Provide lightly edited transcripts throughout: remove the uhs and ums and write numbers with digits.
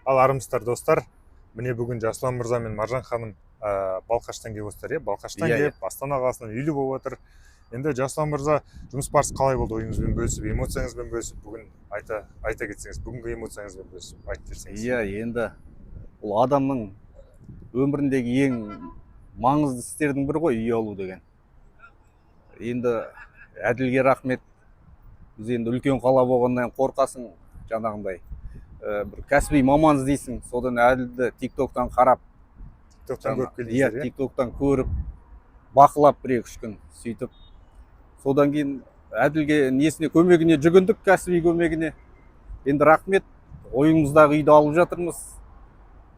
Ал армысыздар достар. Міне бүгін Жасұлан мырза мен Маржан ханым Балқаштан келіп отырсыздар, иә? Балқаштан келіп, Астана қаласынан үйлі болып отыр. Енді Жасұлан мырза жұмыс барысы қалай болды, ойыңызбен бөлісіп, эмоцияңызбен бөлісіп, бүгін айта кетсеңіз, бүгінгі эмоцияңызбен бөлісіп айтып берсеңіз. Иә, енді бұл адамның өміріндегі ең маңызды істердің бірі ғой үй алу деген. Енді әділге рахмет. Біз енді үлкен қала болғаннан қорқасың, жаңағындай. Бір кәсіби маман іздейсің, содан әділді тиктоктан қарап, көріп келдіңіздер, иә? тиктоктан көріп, бақылап 1-2 күн сөйтіп. Содан кейін әділге несіне көмегіне жүгіндік, кәсіби көмегіне. Енді рахмет, ойымыздағы үйді алып жатырмыз.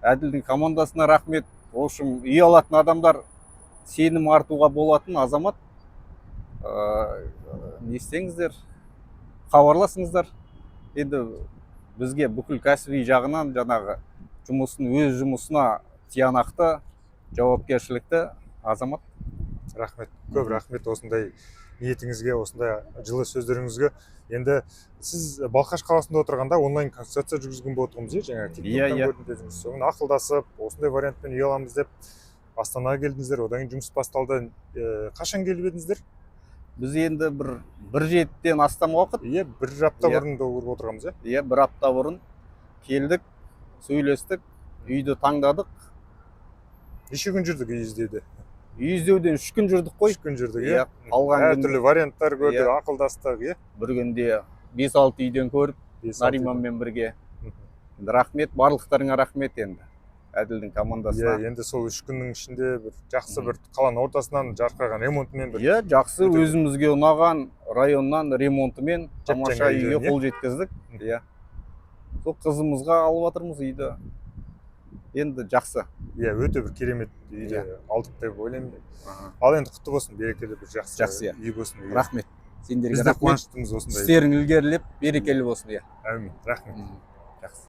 Әділдің командасына рахмет. В общем, үй алатын адамдар сенім артуға болатын азамат. Не істеңіздер, хабарласыңыздар. Енді бізге бүкіл кәсіби жағынан жаңағы өз жұмысына тиянақты, жауапкершілікті азамат. Рахмет, көп рахмет осындай ниетіңізге, осындай жылы сөздеріңізге. Енді сіз Балқаш қаласында отырғанда онлайн консультация жүргізген болып отырмыз, жаңа тиктоктан көрдім дедіңіз. Соны ақылдасып, осындай вариантпен үй аламыз деп Астанаға келдіңіздер, одан кейін жұмыс басталды. Қашан келіп едіңіздер? Біз енді бір жетіден астам уақыт. Иә, бір апта бұрын көріп отырғанбыз, иә? Иә, бір апта бұрын келдік, сөйлестік, үйді таңдадық. Неше күн жүрдік үй іздеуде? Үй іздеуден 3 күн жүрдік қой. 3 күн жүрдік, иә? Әртүрлі варианттар көрдік, ақылдастық, иә? Бір күнде 5-6 үйден көріп, Нариманмен бірге. Рахмет, барлықтарыңа рахмет енді. Әділдің командасына. Иә, енді сол 3 күннің ішінде бір жақсы бір қаланың ортасынан жарқыраған ремонтымен бір. Иә, жақсы, өзімізге ұнаған районнан ремонтымен тамаша үйге қол жеткіздік. Иә. Сол қызымызға алып жатырмыз үйді. Енді жақсы. Иә, өте бір керемет үйді алдық деп ойлаймын. Ал енді құтты болсын, берекелі бір жақсы үй болсын. Рахмет. Сендерге рахмет. Істерің ілгерілеп, берекелі болсын. Әмин, рахмет.